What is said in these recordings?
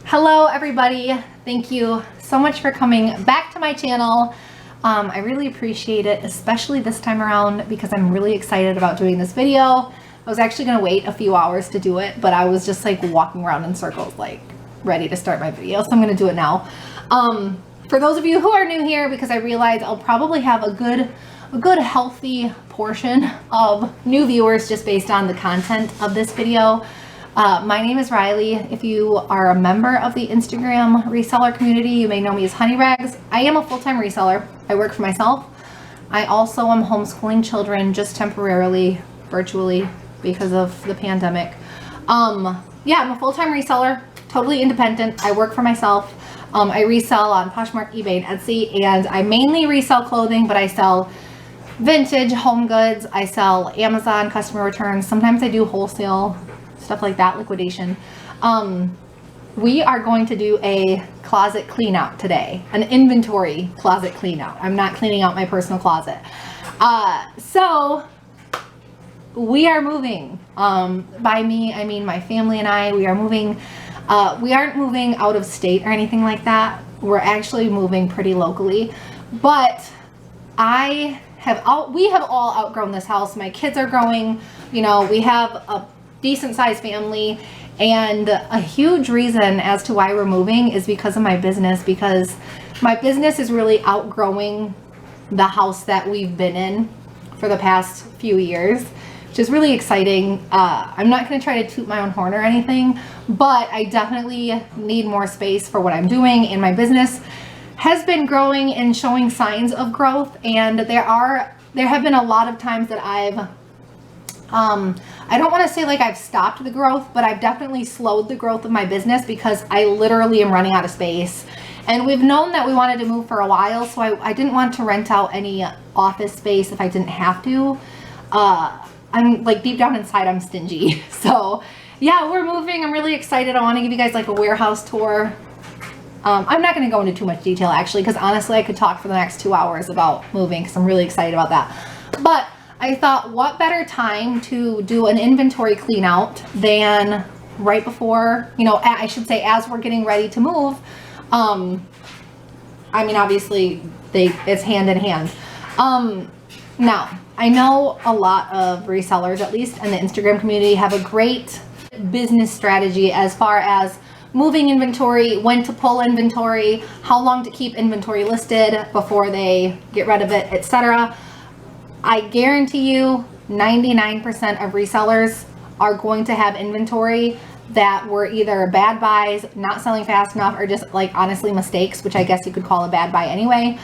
Hello everybody, thank you so much for coming back to my channel. I really appreciate it, especially this time around because I'm really excited about doing this video. I was actually going to wait a few hours to do it, but I was just like walking around in circles like ready to start my video, so I'm going to do it now. For those of you who are new here, because I realize I'll probably have a good healthy portion of new viewers just based on the content of this video. My name is Riley. If you are a member of the Instagram reseller community, you may know me as Honey Rags. I am a full-time reseller. I work for myself. I also am homeschooling children just temporarily, virtually, because of the pandemic. Yeah, I'm a full-time reseller, totally independent. I work for myself. I resell on Poshmark, eBay, and Etsy, and I mainly resell clothing, but I sell vintage home goods. I sell Amazon customer returns. Sometimes I do wholesale, stuff like that, liquidation. We are going to do a closet clean out today, an inventory closet clean out. I'm not cleaning out my personal closet. So we are moving. By me, I mean my family and I. We are moving. We aren't moving out of state or anything like that. We're actually moving pretty locally, but we have all outgrown this house. My kids are growing, you know, we have a decent sized family, and a huge reason as to why we're moving is because of my business, because my business is really outgrowing the house that we've been in for the past few years, which is really exciting. I'm not going to try to toot my own horn or anything, but I definitely need more space for what I'm doing, and my business has been growing and showing signs of growth. And there have been a lot of times that I don't want to say like I've stopped the growth, but I've definitely slowed the growth of my business because I literally am running out of space. And we've known that we wanted to move for a while, so I didn't want to rent out any office space if I didn't have to. I'm like deep down inside, I'm stingy. So yeah, we're moving. I'm really excited. I want to give you guys like a warehouse tour. I'm not going to go into too much detail actually, because honestly I could talk for the next 2 hours about moving because I'm really excited about that. But I thought, what better time to do an inventory clean out than right before, you know, I should say as we're getting ready to move. I mean, obviously it's hand in hand. Now I know a lot of resellers, at least in the Instagram community, have a great business strategy as far as moving inventory, when to pull inventory, how long to keep inventory listed before they get rid of it, etc. I guarantee you 99% of resellers are going to have inventory that were either bad buys, not selling fast enough, or just like honestly mistakes, which I guess you could call a bad buy anyway.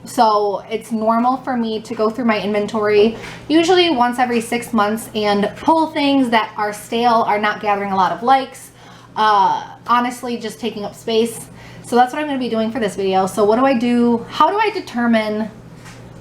So it's normal for me to go through my inventory usually once every 6 months and pull things that are stale, are not gathering a lot of likes, honestly just taking up space. So that's what I'm going to be doing for this video. So what do I do? How do I determine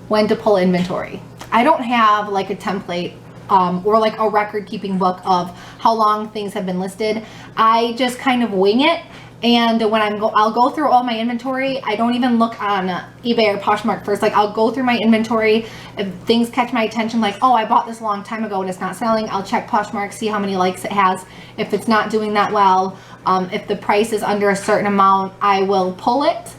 when to pull inventory? I don't have like a template or like a record keeping book of how long things have been listed. I just kind of wing it, and when I'll go through all my inventory. I don't even look on eBay or Poshmark first. Like I'll go through my inventory. If things catch my attention, like, oh, I bought this a long time ago and it's not selling, I'll check Poshmark, see how many likes it has. If it's not doing that well, if the price is under a certain amount, I will pull it.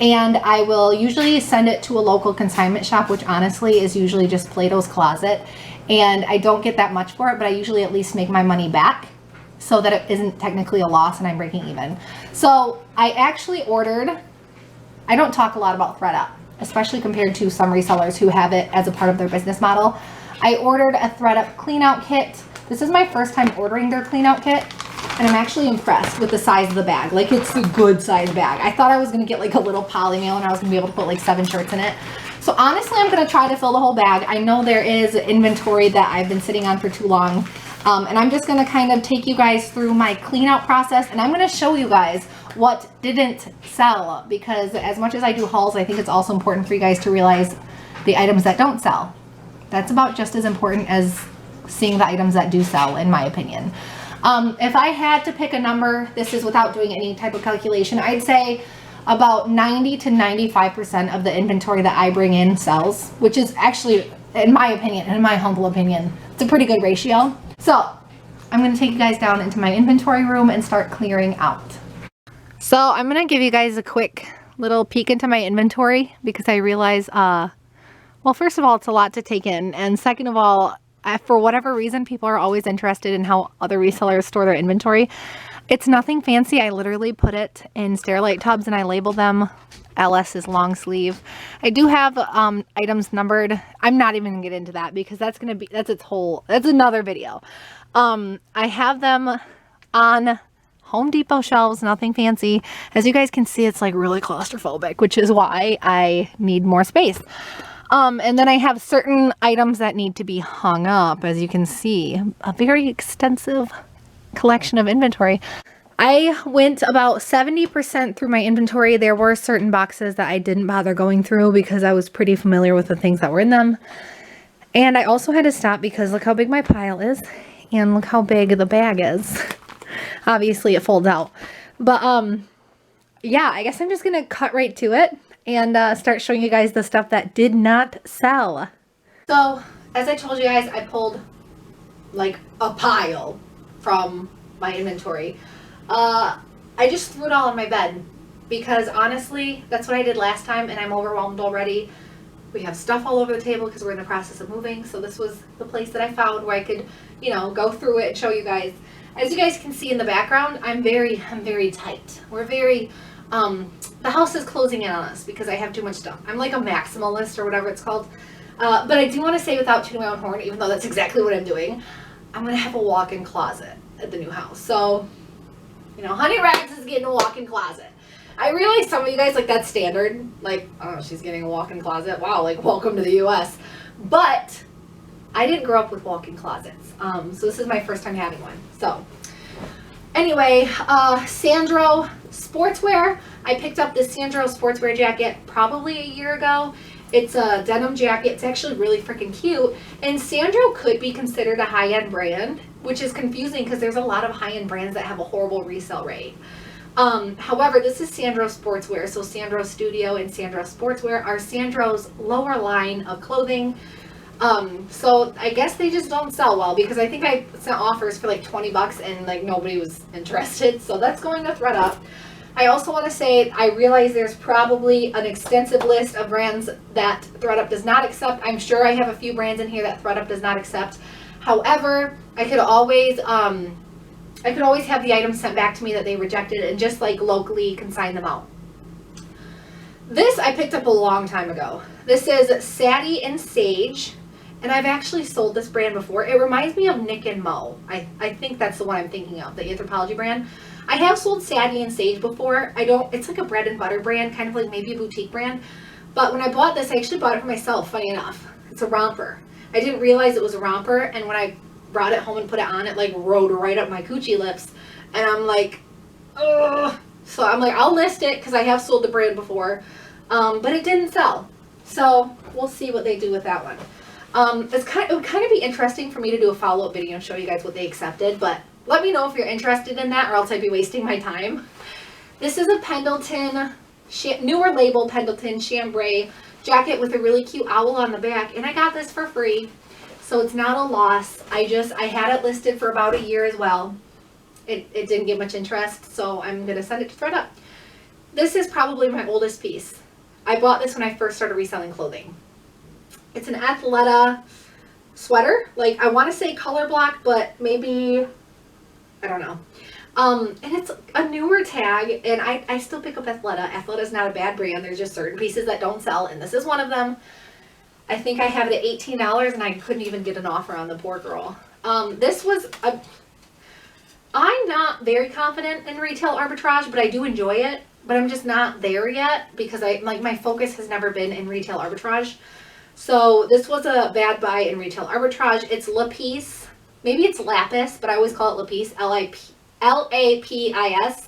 And I will usually send it to a local consignment shop, which honestly is usually just Plato's Closet. And I don't get that much for it, but I usually at least make my money back so that it isn't technically a loss and I'm breaking even. So I actually ordered, I don't talk a lot about ThredUp, especially compared to some resellers who have it as a part of their business model. I ordered a ThredUp clean out kit. This is my first time ordering their clean out kit. And I'm actually impressed with the size of the bag. Like, it's a good size bag. I thought I was going to get like a little poly mail and I was going to be able to put like 7 shirts in it. So honestly, I'm going to try to fill the whole bag. I know there is inventory that I've been sitting on for too long. And I'm just going to kind of take you guys through my clean out process. And I'm going to show you guys what didn't sell. Because as much as I do hauls, I think it's also important for you guys to realize the items that don't sell. That's about just as important as seeing the items that do sell, in my opinion. If I had to pick a number, this is without doing any type of calculation, I'd say about 90 to 95% of the inventory that I bring in sells, which is actually, in my opinion, in my humble opinion, it's a pretty good ratio. So I'm going to take you guys down into my inventory room and start clearing out. So I'm going to give you guys a quick little peek into my inventory because I realize, well, first of all, it's a lot to take in. And second of all, for whatever reason, people are always interested in how other resellers store their inventory. It's nothing fancy. I literally put it in Sterilite tubs and I label them. LS is long sleeve. I do have items numbered. I'm not even gonna get into that because that's another video. I have them on Home Depot shelves, nothing fancy. As you guys can see, it's like really claustrophobic, which is why I need more space. And then I have certain items that need to be hung up. As you can see, a very extensive collection of inventory. I went about 70% through my inventory. There were certain boxes that I didn't bother going through because I was pretty familiar with the things that were in them. And I also had to stop because look how big my pile is and look how big the bag is. Obviously it folds out. But yeah, I guess I'm just going to cut right to it and start showing you guys the stuff that did not sell. So as I told you guys, I pulled like a pile from my inventory. I just threw it all on my bed because honestly, that's what I did last time and I'm overwhelmed already. We have stuff all over the table because we're in the process of moving. So this was the place that I found where I could, you know, go through it and show you guys. As you guys can see in the background, I'm very tight. We're very, the house is closing in on us because I have too much stuff. I'm like a maximalist or whatever it's called. But I do want to say without tooting my own horn, even though that's exactly what I'm doing, I'm going to have a walk-in closet at the new house. So, you know, Honey Rags is getting a walk-in closet. I realize some of you guys, like, that's standard. Like, oh, she's getting a walk-in closet. Wow, like, welcome to the U.S. But I didn't grow up with walk-in closets. So this is my first time having one. So anyway, Sandro sportswear. I picked up this Sandro sportswear jacket probably a year ago. It's a denim jacket. It's actually really freaking cute. And Sandro could be considered a high-end brand, which is confusing because there's a lot of high-end brands that have a horrible resale rate. However, this is Sandro sportswear. So Sandro Studio and Sandro Sportswear are Sandro's lower line of clothing. So I guess they just don't sell well because I think I sent offers for like 20 bucks and like nobody was interested. So that's going to ThredUp. I also want to say I realize there's probably an extensive list of brands that ThredUp does not accept. I'm sure I have a few brands in here that ThredUp does not accept. However, I could always have the items sent back to me that they rejected and just like locally consign them out. This I picked up a long time ago. This is Sadie and Sage, and I've actually sold this brand before. It reminds me of Nick and Mo. I think that's the one I'm thinking of, the Anthropologie brand. I have sold Sadie and Sage before. It's like a bread and butter brand, kind of like maybe a boutique brand. But when I bought this, I actually bought it for myself, funny enough. It's a romper. I didn't realize it was a romper, and when I brought it home and put it on, it like rode right up my coochie lips. And I'm like, ugh. So I'm like, I'll list it because I have sold the brand before. But it didn't sell. So we'll see what they do with that one. It would kind of be interesting for me to do a follow-up video and show you guys what they accepted, but let me know if you're interested in that or else I'd be wasting my time. This is a Pendleton, newer label Pendleton chambray jacket with a really cute owl on the back, and I got this for free, so it's not a loss. I had it listed for about a year as well. It didn't get much interest, so I'm going to send it to ThredUp. This is probably my oldest piece. I bought this when I first started reselling clothing. It's an Athleta sweater. Like, I want to say color block, but maybe, I don't know. And it's a newer tag, and I still pick up Athleta. Athleta's not a bad brand. There's just certain pieces that don't sell, and this is one of them. I think I have it at $18, and I couldn't even get an offer on the poor girl. I'm not very confident in retail arbitrage, but I do enjoy it. But I'm just not there yet because my focus has never been in retail arbitrage. So this was a bad buy in retail arbitrage. It's Lapis. Maybe it's Lapis, but I always call it Lapis. L-A-P-I-S.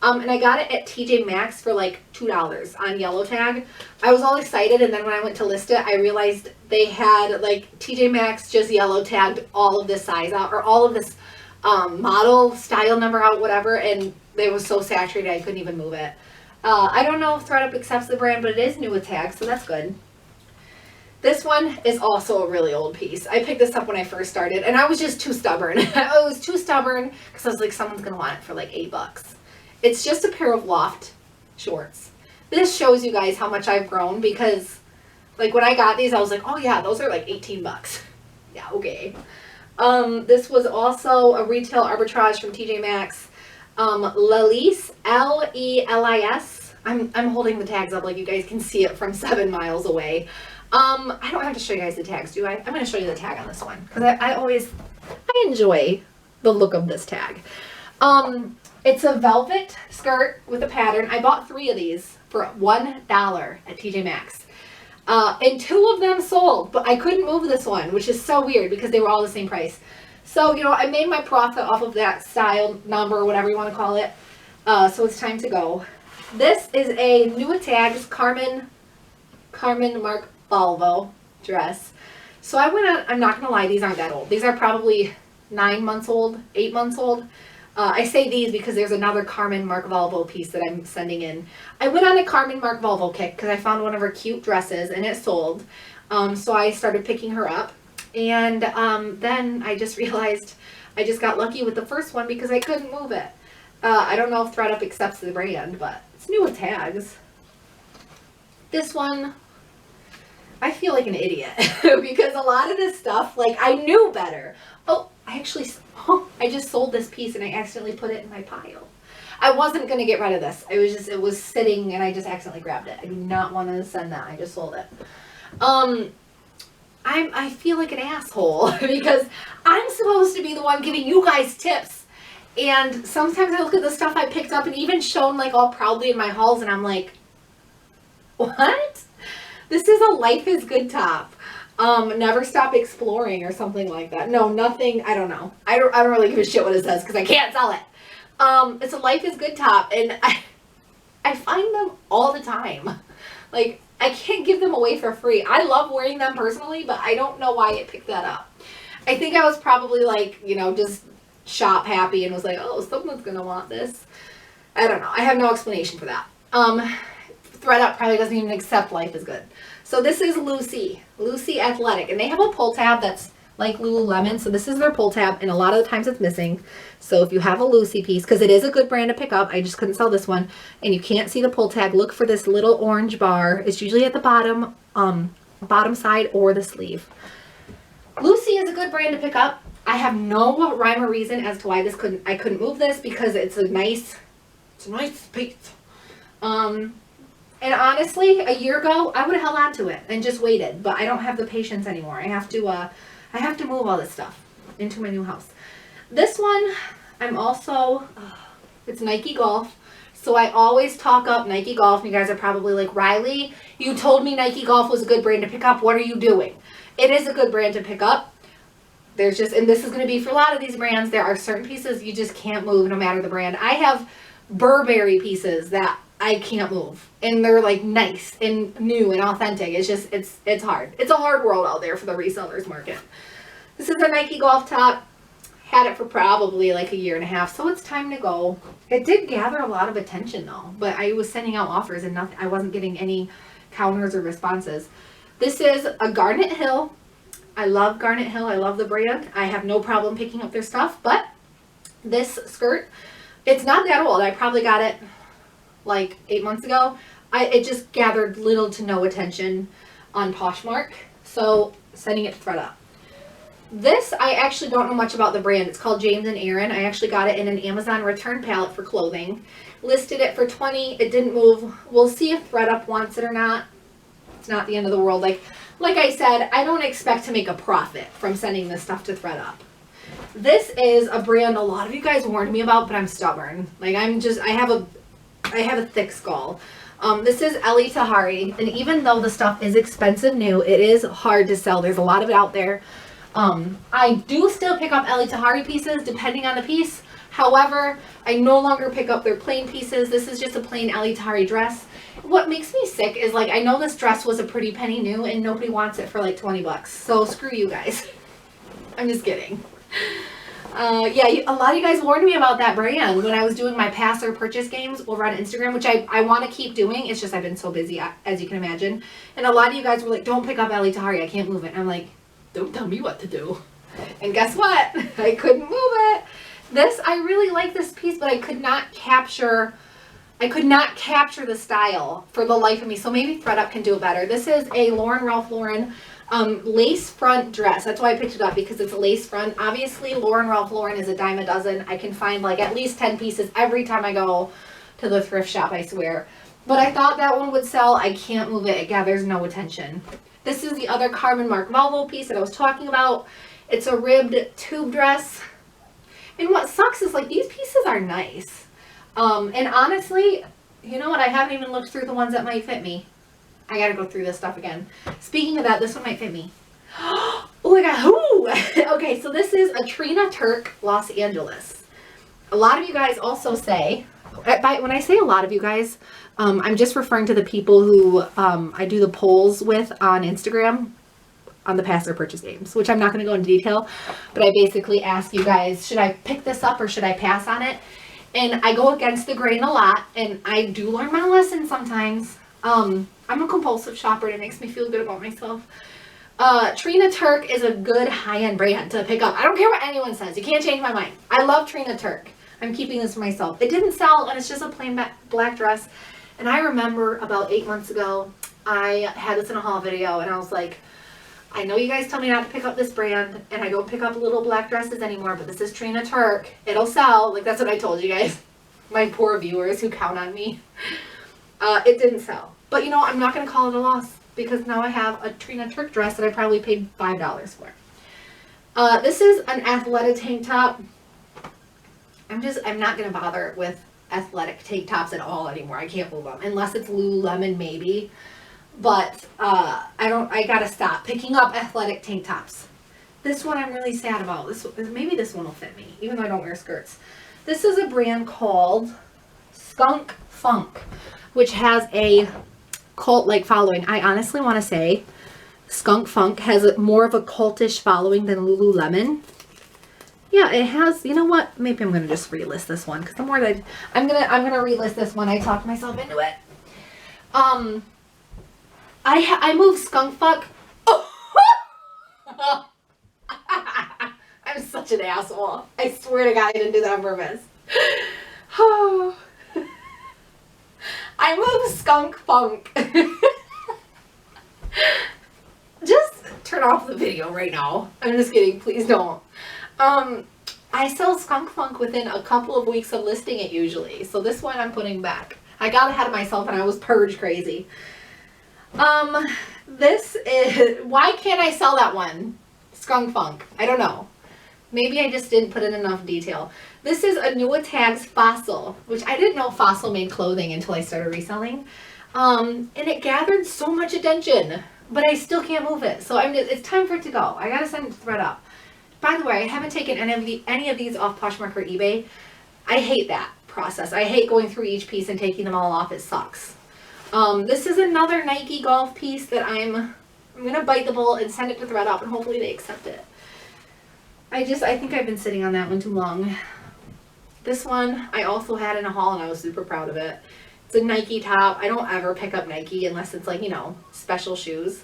And I got it at TJ Maxx for like $2 on yellow tag. I was all excited, and then when I went to list it, I realized they had like TJ Maxx just yellow tagged all of this size out, or all of this model style number out, whatever, and it was so saturated I couldn't even move it. I don't know if ThredUp accepts the brand, but it is new with tags, so that's good. This one is also a really old piece. I picked this up when I first started, and I was just too stubborn. I was too stubborn because I was like, someone's going to want it for like $8. It's just a pair of loft shorts. This shows you guys how much I've grown, because like when I got these, I was like, oh yeah, those are like $18. Yeah, okay. This was also a retail arbitrage from TJ Maxx. Lelis, L-E-L-I-S. I'm holding the tags up like you guys can see it from 7 miles away. I don't have to show you guys the tags, do I? I'm going to show you the tag on this one, because I enjoy the look of this tag. It's a velvet skirt with a pattern. I bought 3 of these for $1 at TJ Maxx. And 2 of them sold, but I couldn't move this one, which is so weird because they were all the same price. So, you know, I made my profit off of that style number, or whatever you want to call it. So it's time to go. This is a New Tags Carmen Mark Volvo dress. So I went on, I'm not going to lie, these aren't that old. These are probably 9 months old, 8 months old. I say these because there's another Carmen Mark Volvo piece that I'm sending in. I went on a Carmen Mark Volvo kick because I found one of her cute dresses and it sold. So I started picking her up. And then I just realized I just got lucky with the first one because I couldn't move it. I don't know if ThredUp accepts the brand, but it's New with Tags. This one, I feel like an idiot because a lot of this stuff, like, I knew better. Oh, I just sold this piece and I accidentally put it in my pile. I wasn't going to get rid of this. It was sitting and I just accidentally grabbed it. I do not want to send that. I just sold it. I feel like an asshole because I'm supposed to be the one giving you guys tips. And sometimes I look at the stuff I picked up and even shown like all proudly in my hauls and I'm like, what? This is a Life is Good top. Never stop exploring or something like that. No, nothing. I don't know. I don't really give a shit what it says because I can't sell it. It's a Life is Good top and I find them all the time. Like, I can't give them away for free. I love wearing them personally, but I don't know why it picked that up. I think I was probably like, you know, just shop happy and was like, oh, someone's going to want this. I don't know. I have no explanation for that. ThredUp probably doesn't even accept Life is Good. So this is Lucy Athletic, and they have a pull tab that's like Lululemon. So this is their pull tab, and a lot of the times it's missing. So if you have a Lucy piece, because it is a good brand to pick up, I just couldn't sell this one, and you can't see the pull tag, look for this little orange bar. It's usually at the bottom side or the sleeve. Lucy is a good brand to pick up. I have no rhyme or reason as to why I couldn't move this because it's a nice piece. And honestly, a year ago, I would have held on to it and just waited, but I don't have the patience anymore. I have to move all this stuff into my new house. This one, it's Nike Golf. So I always talk up Nike Golf. You guys are probably like, Riley, you told me Nike Golf was a good brand to pick up. What are you doing? It is a good brand to pick up. And this is going to be for a lot of these brands, there are certain pieces you just can't move no matter the brand. I have Burberry pieces that I can't move, and they're like nice and new and authentic. It's just, it's hard. It's a hard world out there for the resellers market. This is a Nike Golf top. Had it for probably like a year and a half, so it's time to go. It did gather a lot of attention though, but I was sending out offers and nothing. I wasn't getting any counters or responses. This is a Garnet Hill. I love Garnet Hill. I love the brand. I have no problem picking up their stuff, but this skirt, it's not that old. I probably got it like 8 months ago. It just gathered little to no attention on Poshmark, so sending it to ThredUp. This, I actually don't know much about the brand. It's called James and Aaron. I actually got it in an Amazon return pallet for clothing. Listed it for $20. It didn't move. We'll see if ThredUp wants it or not. It's not the end of the world. Like I said, I don't expect to make a profit from sending this stuff to ThredUp. This is a brand a lot of you guys warned me about, but I'm stubborn. Like I have a thick skull. This is Eli Tahari, and even though the stuff is expensive new, it is hard to sell. There's a lot of it out there. I do still pick up Eli Tahari pieces depending on the piece. However, I no longer pick up their plain pieces. This is just a plain Eli Tahari dress. What makes me sick is, like, I know this dress was a pretty penny new and nobody wants it for like $20. So screw you guys. I'm just kidding. Yeah, a lot of you guys warned me about that brand when I was doing my pass or purchase games over on Instagram, which I want to keep doing. It's just I've been so busy, as you can imagine. And a lot of you guys were like, don't pick up Ellie Tahari, I can't move it. And I'm like, don't tell me what to do. And guess what? I couldn't move it. I really like this piece, but I could not capture the style for the life of me. So maybe ThreadUp can do it better. This is a Ralph Lauren lace front dress. That's why I picked it up, because it's a lace front. Obviously, Ralph Lauren is a dime a dozen. I can find like at least 10 pieces every time I go to the thrift shop, I swear. But I thought that one would sell. I can't move it. It gathers no attention. This is the other Carmen Mark Volvo piece that I was talking about. It's a ribbed tube dress. And what sucks is like these pieces are nice. And honestly, you know what? I haven't even looked through the ones that might fit me. I gotta go through this stuff again. Speaking of that, this one might fit me. Oh my god, ooh! Okay, so this is a Trina Turk Los Angeles. A lot of you guys also say, when I say a lot of you guys, I'm just referring to the people who I do the polls with on Instagram on the pass or purchase games, which I'm not going to go into detail, but I basically ask you guys, should I pick this up or should I pass on it? And I go against the grain a lot, and I do learn my lesson sometimes. I'm a compulsive shopper, and it makes me feel good about myself. Trina Turk is a good high-end brand to pick up. I don't care what anyone says. You can't change my mind. I love Trina Turk. I'm keeping this for myself. It didn't sell, and it's just a plain black dress. And I remember about 8 months ago, I had this in a haul video, and I was like, I know you guys tell me not to pick up this brand, and I don't pick up little black dresses anymore, but this is Trina Turk. It'll sell. Like, that's what I told you guys. My poor viewers who count on me. It didn't sell. But, you know, I'm not going to call it a loss, because now I have a Trina Turk dress that I probably paid $5 for. This is an athletic tank top. I'm not going to bother with athletic tank tops at all anymore. I can't move them. Unless it's Lululemon, maybe. But I gotta stop picking up athletic tank tops. This one I'm really sad about. Maybe this one will fit me, even though I don't wear skirts. This is a brand called Skunk Funk, which has a cult-like following. I honestly want to say Skunk Funk has more of a cultish following than Lululemon. Yeah, it has. You know what? Maybe I'm gonna just relist this one, because the more that I'm gonna relist this one. I talked myself into it. I moved Skunk Fuck. Oh. I'm such an asshole. I swear to God, I didn't do that on purpose. Oh. I moved Skunk Funk. Just turn off the video right now. I'm just kidding. Please don't. I sell Skunk Funk within a couple of weeks of listing it usually. So this one I'm putting back. I got ahead of myself and I was purge crazy. This is, why can't I sell that one? Skunk Funk. I don't know. Maybe I just didn't put in enough detail. This is a New Tags Fossil, which I didn't know Fossil made clothing until I started reselling. And it gathered so much attention, but I still can't move it. So it's time for it to go. I gotta send it to ThreadUp. By the way, I haven't taken any of these off Poshmark or eBay. I hate that process. I hate going through each piece and taking them all off. It sucks. This is another Nike golf piece that I'm going to bite the bullet and send it to ThreadUp, and hopefully they accept it. I think I've been sitting on that one too long. This one I also had in a haul, and I was super proud of it. It's a Nike top. I don't ever pick up Nike unless it's like, you know, special shoes.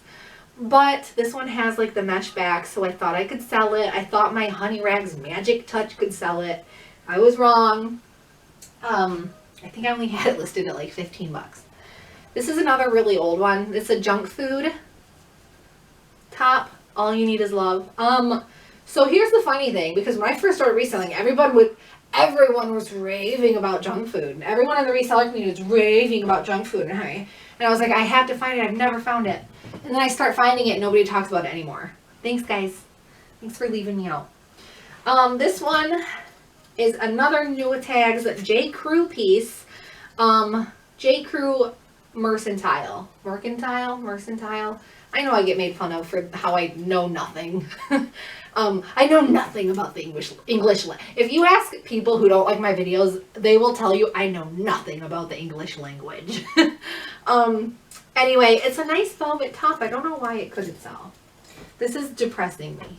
But this one has like the mesh back, so I thought I could sell it. I thought my Honey Rags Magic Touch could sell it. I was wrong. I think I only had it listed at like 15 bucks. This is another really old one. It's a junk food top. All you need is love. So here's the funny thing, because when I first started reselling, everyone was raving about junk food. Everyone in the reseller community was raving about junk food. And I was like, I have to find it. I've never found it. And then I start finding it and nobody talks about it anymore. Thanks, guys. Thanks for leaving me out. This one is another New Tags J. Crew piece. J. Crew Mercantile. I know I get made fun of for how I know nothing. I know nothing about the English. If you ask people who don't like my videos, they will tell you I know nothing about the English language. Anyway, it's a nice velvet top. I don't know why it couldn't sell. This is depressing me.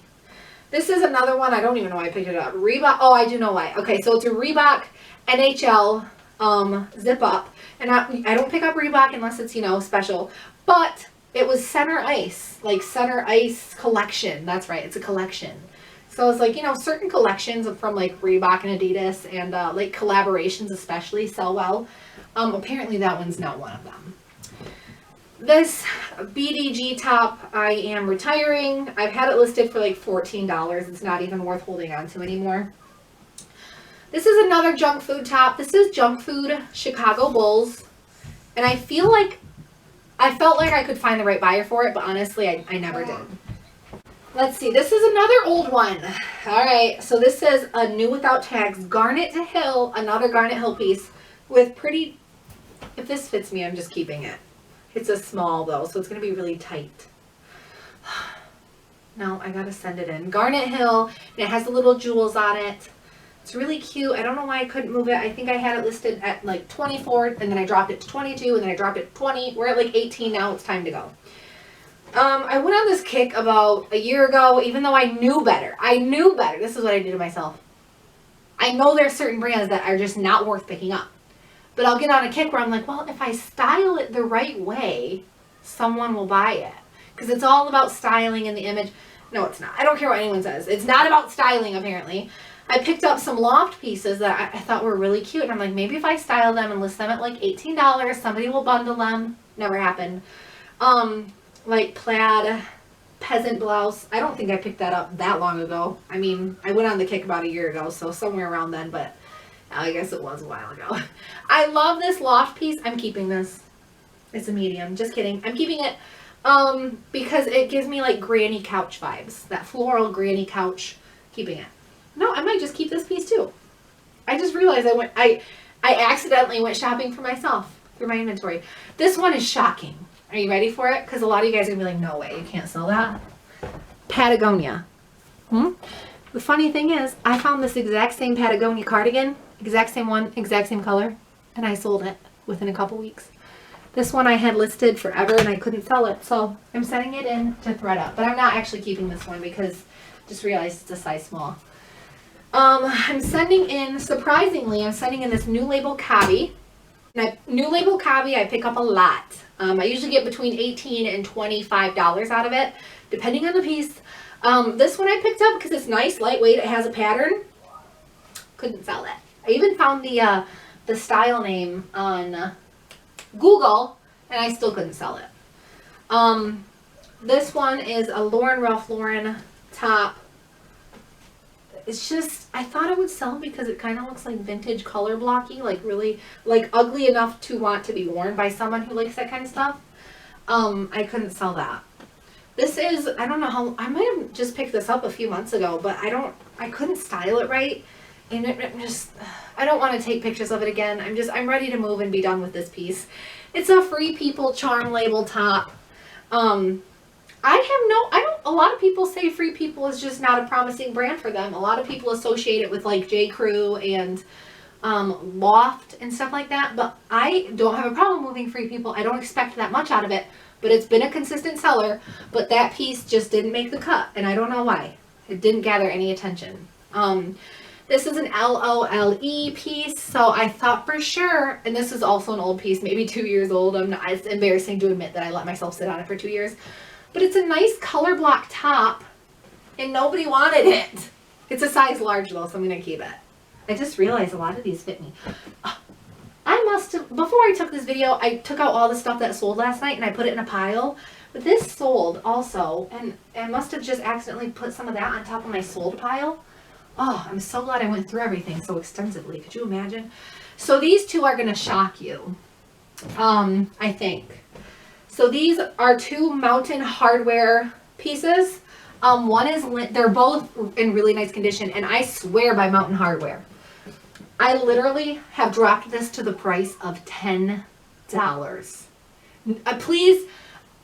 This is another one. I don't even know why I picked it up. Reebok. Oh, I do know why. Okay, so it's a Reebok NHL zip up. And I don't pick up Reebok unless it's, you know, special. But it was Center Ice. Like Center Ice collection. That's right. It's a collection. So it's like, you know, certain collections from like Reebok and Adidas and like collaborations especially sell well. Apparently that one's not one of them. This BDG top, I am retiring. I've had it listed for like $14. It's not even worth holding on to anymore. This is another junk food top. This is Junk Food Chicago Bulls. And I felt like I could find the right buyer for it, but honestly, I never did. Let's see. This is another old one. All right. So this says a new without tags, Garnet Hill, another Garnet Hill piece with pretty, if this fits me, I'm just keeping it. It's a small though, so it's going to be really tight. No, I got to send it in. Garnet Hill, and it has the little jewels on it. It's really cute. I don't know why I couldn't move it. I think I had it listed at like 24, and then I dropped it to 22, and then I dropped it to 20. We're at like 18 now. It's time to go. I went on this kick about a year ago, even though I knew better. I knew better. This is what I did to myself. I know there's certain brands that are just not worth picking up. But I'll get on a kick where I'm like, well, if I style it the right way, someone will buy it. Because it's all about styling and the image. No, it's not. I don't care what anyone says. It's not about styling, apparently. I picked up some loft pieces that I thought were really cute. And I'm like, maybe if I style them and list them at like $18, somebody will bundle them. Never happened. Like plaid peasant blouse. I don't think I picked that up that long ago. I mean, I went on the kick about a year ago, so somewhere around then, but I guess it was a while ago. I love this loft piece. I'm keeping this. It's a medium. Just kidding. I'm keeping it because it gives me like granny couch vibes. That floral granny couch. Keeping it. No, I might just keep this piece too. I just realized I accidentally went shopping for myself through my inventory. This one is shocking. Are you ready for it? Because a lot of you guys are going to be like, no way, you can't sell that. Patagonia. The funny thing is, I found this exact same Patagonia cardigan, exact same one, exact same color, and I sold it within a couple weeks. This one I had listed forever and I couldn't sell it, so I'm sending it in to thread up. But I'm not actually keeping this one because I just realized it's a size small. I'm sending in, surprisingly, I'm sending in this New Label Cabi. New Label Cabi I pick up a lot. I usually get between $18 and $25 out of it, depending on the piece. This one I picked up because it's nice, lightweight, it has a pattern. Couldn't sell it. I even found the style name on Google, and I still couldn't sell it. This one is a Ralph Lauren top. It's just, I thought it would sell because it kind of looks like vintage color blocky, like really, like ugly enough to want to be worn by someone who likes that kind of stuff. I couldn't sell that. This is, I don't know how, I might have just picked this up a few months ago, but I couldn't style it right. And it just, I don't want to take pictures of it again. I'm ready to move and be done with this piece. It's a Free People Charm Label top. A lot of people say Free People is just not a promising brand for them. A lot of people associate it with like J. Crew and Loft and stuff like that, but I don't have a problem moving Free People. I don't expect that much out of it, but it's been a consistent seller, but that piece just didn't make the cut, and I don't know why. It didn't gather any attention. This is an LOLE piece, so I thought for sure, and this is also an old piece, maybe 2 years old. It's embarrassing to admit that I let myself sit on it for 2 years. But it's a nice color block top, and nobody wanted it. It's a size large though, so I'm going to keep it. I just realized a lot of these fit me. I must have, before I took this video, I took out all the stuff that sold last night and I put it in a pile. But this sold also, and I must have just accidentally put some of that on top of my sold pile. Oh, I'm so glad I went through everything so extensively. Could you imagine? So these two are going to shock you, I think. So these are two Mountain Hardwear pieces. One is, they're both in really nice condition, and I swear by Mountain Hardwear. I literally have dropped this to the price of $10. Please,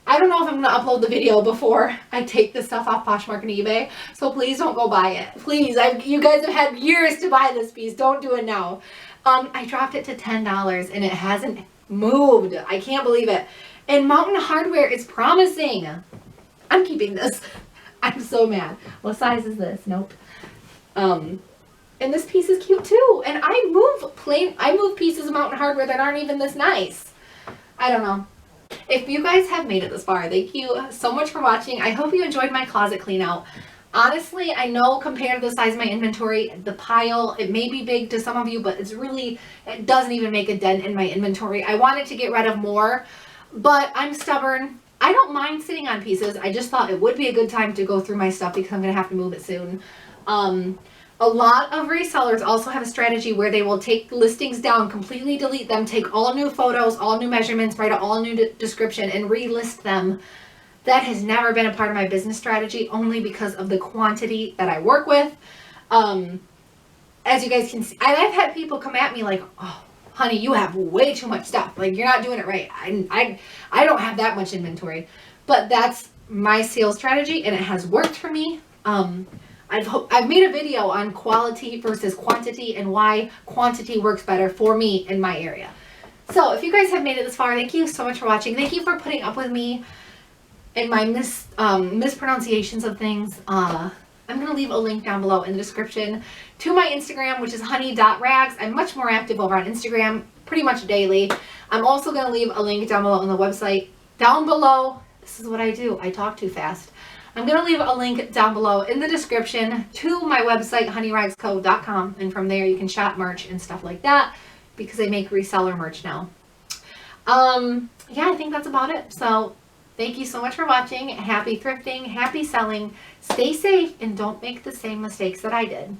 I don't know if I'm going to upload the video before I take this stuff off Poshmark and eBay, so please don't go buy it. Please, you guys have had years to buy this piece. Don't do it now. I dropped it to $10, and it hasn't moved. I can't believe it. And Mountain Hardwear is promising. I'm keeping this. I'm so mad. What size is this? Nope. And this piece is cute too. And I move pieces of Mountain Hardware that aren't even this nice. I don't know. If you guys have made it this far, thank you so much for watching. I hope you enjoyed my closet clean out. Honestly, I know compared to the size of my inventory, the pile, it may be big to some of you, but it doesn't even make a dent in my inventory. I wanted to get rid of more, but I'm stubborn. I don't mind sitting on pieces. I just thought it would be a good time to go through my stuff because I'm going to have to move it soon. A lot of resellers also have a strategy where they will take listings down, completely delete them, take all new photos, all new measurements, write an all new description, and relist them. That has never been a part of my business strategy, only because of the quantity that I work with. As you guys can see, I've had people come at me like, oh, honey, you have way too much stuff. Like, you're not doing it right. I don't have that much inventory. But that's my sales strategy, and it has worked for me. I've made a video on quality versus quantity and why quantity works better for me in my area. So if you guys have made it this far, thank you so much for watching. Thank you for putting up with me and my mispronunciations of things. I'm going to leave a link down below in the description to my Instagram, which is honey.rags. I'm much more active over on Instagram, pretty much daily. I'm also going to leave a link down below on the website. Down below, this is what I do. I talk too fast. I'm going to leave a link down below in the description to my website, honeyragsco.com. And from there you can shop merch and stuff like that because I make reseller merch now. Yeah, I think that's about it. So thank you so much for watching. Happy thrifting, happy selling. Stay safe and don't make the same mistakes that I did.